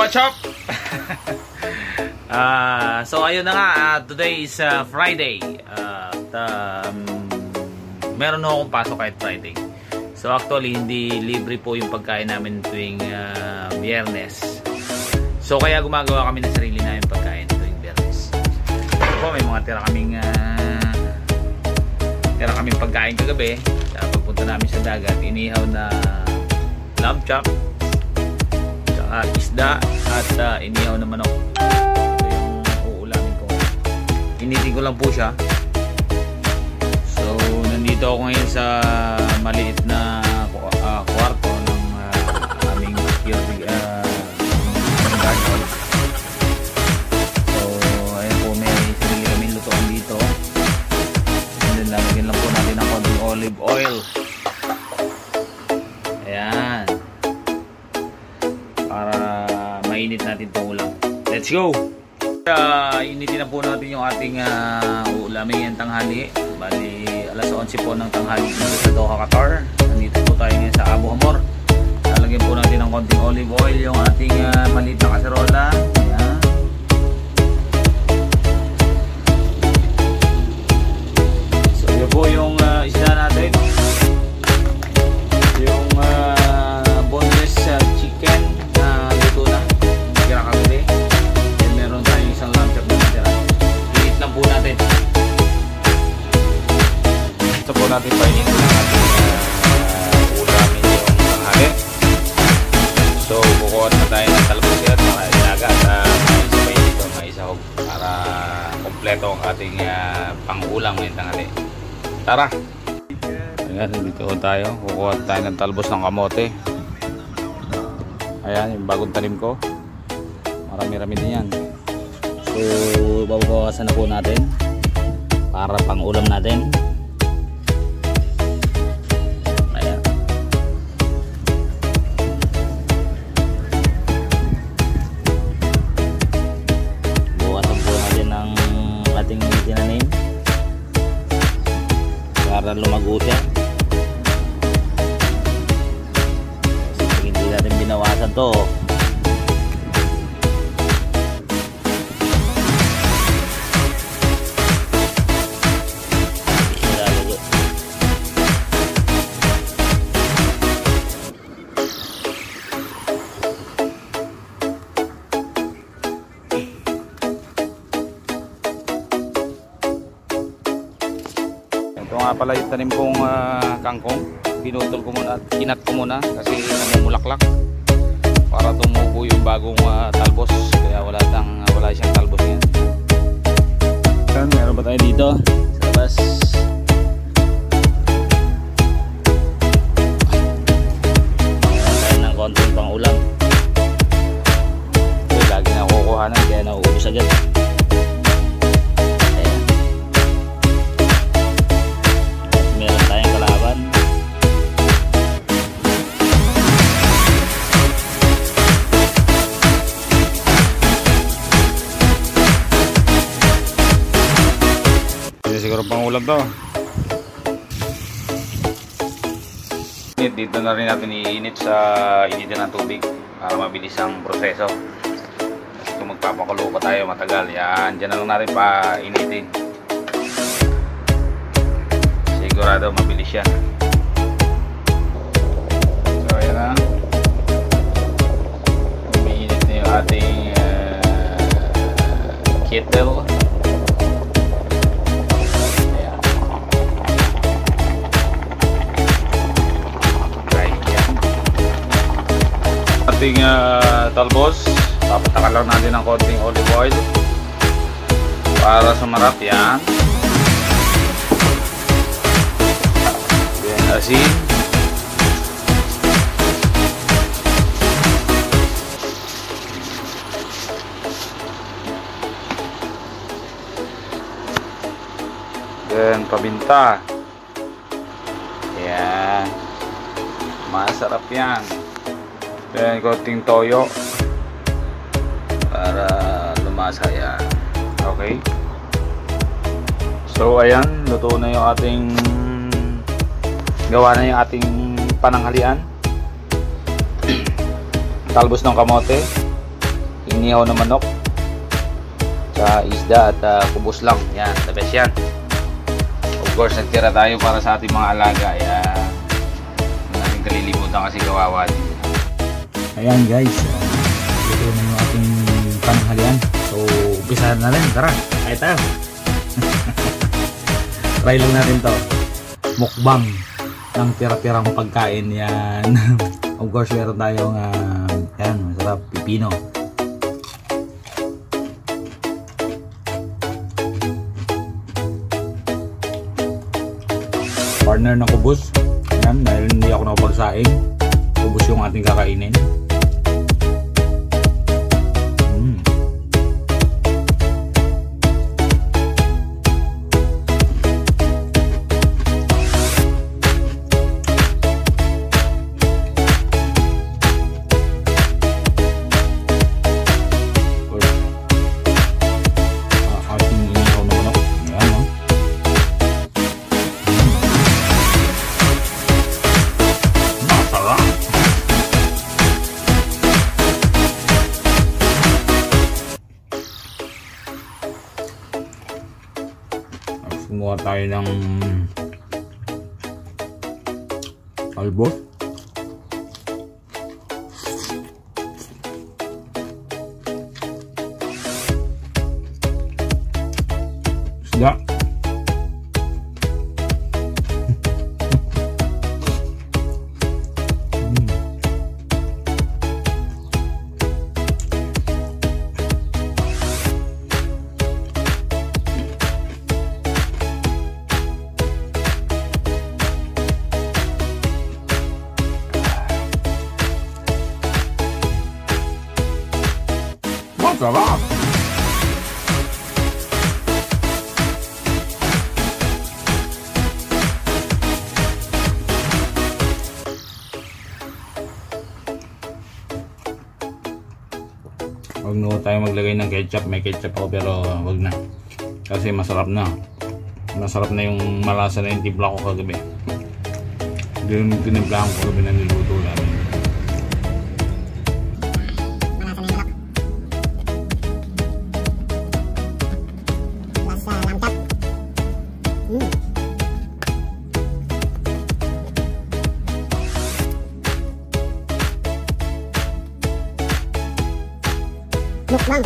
what's up? So ayun na nga, today is Friday. Meron na akong pasok kahit Friday. So actually hindi libre po yung pagkain namin tuwing Biyernes. So kaya gumagawa kami ng sarili namin pagkain tuwing Biyernes. So po, may mga tira kaming pagkain kagabi. Pagpunta namin sa dagat, inihaw na lamb chop, tsaka isda, at inihaw na manok. Ito yung uulamin ko. Initin ko lang po siya. So nandito ako ngayon sa maliit na kwarto ng aming garden. So ayun po, may sarili kaming lutuan dito. And then lalagyan lang po natin ng konting olive oil. Ayan, para mainit natin itong ulam. Let's go! Initin na po natin yung ating ulamin yung tanghali. Bali, alas 11 po ng tanghali dito sa Doha, Qatar. Nandito po tayo ngayon sa Abu Hamor. Lalagyan po natin ng konting olive oil yung ating maliit na kaserola. Ayan. So yun po yung isda natin. Yung boneless chicken na luto na, kira kagabi. Then meron tayong isang lamb chop na natira. Init lang po natin. Ito po natin painin ko lang natin ulamin yung tanghali. So kukuha na tayo ng talbos at mga ilaga at maisabay dito, maisahog para kompleto ang ating pang-ulam ngayong tanghali. Tara! Ayan, dito tayo. Kukuha tayo ng talbos ng kamote. Ayan, yung bagong tanim ko. Marami-rami din yan. So, babawasan na po natin para pang ulam natin. Ayan. Bawasan po natin ng ating tinanim para lumago siya. Hindi natin binawasan to. Ito nga pala yung tanim kong kangkong. Pinutol ko muna at kinat ko muna kasi namumulaklak para tumubo yung bagong talbos, kaya wala siyang talbos yan. Meron pa tayo dito sa labas. Meron tayo ng konting pang ulam. So, lagi na kukuhanan kaya nauubos agad. Ayan. At meron tayong kalaban. Siguro pang ulam to. Dito na rin natin iinit sa initin ng tubig para mabilis ang proseso. Kasi kung magpapakulo pa tayo matagal, yan, dyan na lang natin pa initin. Sigurado mabilis yan. So ayan na, umiinit na yung ating kettle. Ating talbos, papatakan lang natin ng konting olive oil para sumarap. Yan, then asin, then pabinta. Yan, masarap yan. Then konting toyo para lumasa yan. Okay. So ayan, luto na yung ating gawa na yung ating pananghalian. Talbos ng kamote, inihaw na manok sa isda at kubos lang. Yan, the best yan. Of course, nagtira tayo para sa ating mga alaga. Yan, hindi natin kalilimutan kasi kawawa din. Ayan guys, ito na yung ating pananghalian. So, umpisa na rin. Tara, kaya tayo. Try lang natin to. Mukbang ng tira-tirang pagkain yan. Of course, meron tayong yan, masarap, pipino. Partner ng kubos. Yan, dahil hindi ako nakapagsaing. Kubos yung ating kakainin. Kumuha tayo ng albos. Isda. Sarap! Huwag na tayo maglagay ng ketchup. May ketchup ako pero wag na. Kasi masarap na. Masarap na yung malasa na yung timpla ko kagabi. Hindi yung tinimplahan ko kagabi na niluto namin. Mukbang.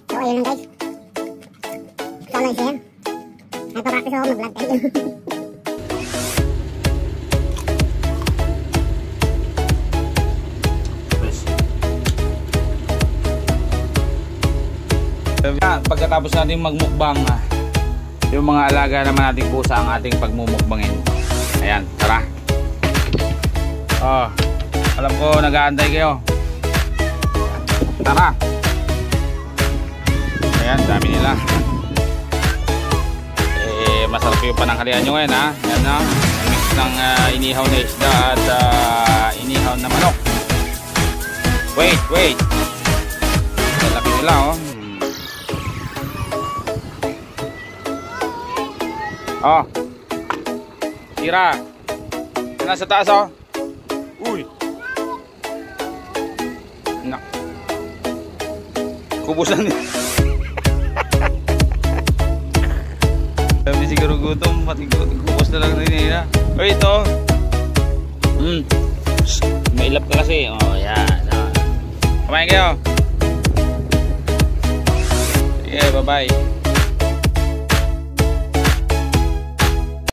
So, ayun lang guys. Ito lang siya. Nagpa-practice ako mag-vlog tayo. Pagkatapos natin magmukbang, yung mga alaga naman nating pusa ang ating pagmumukbangin. Ayan, tara. Oh, alam ko nag-aantay kayo. Tara. Ayan, dami nila. Masarap yung pananghalian nyo ngayon, ha. Ayan, ha. Mix ng inihaw na isda at inihaw na manok. Wait. Laki nila, oh. Oh. Tira. Yan sa taas, oh. Uy. Nak. Kubusan niya. Sabi siguro gutom, pati kubos na lang nila. O ito. Mailap ka kasi. Oh, yan. Kumain kayo. Sige, bye-bye.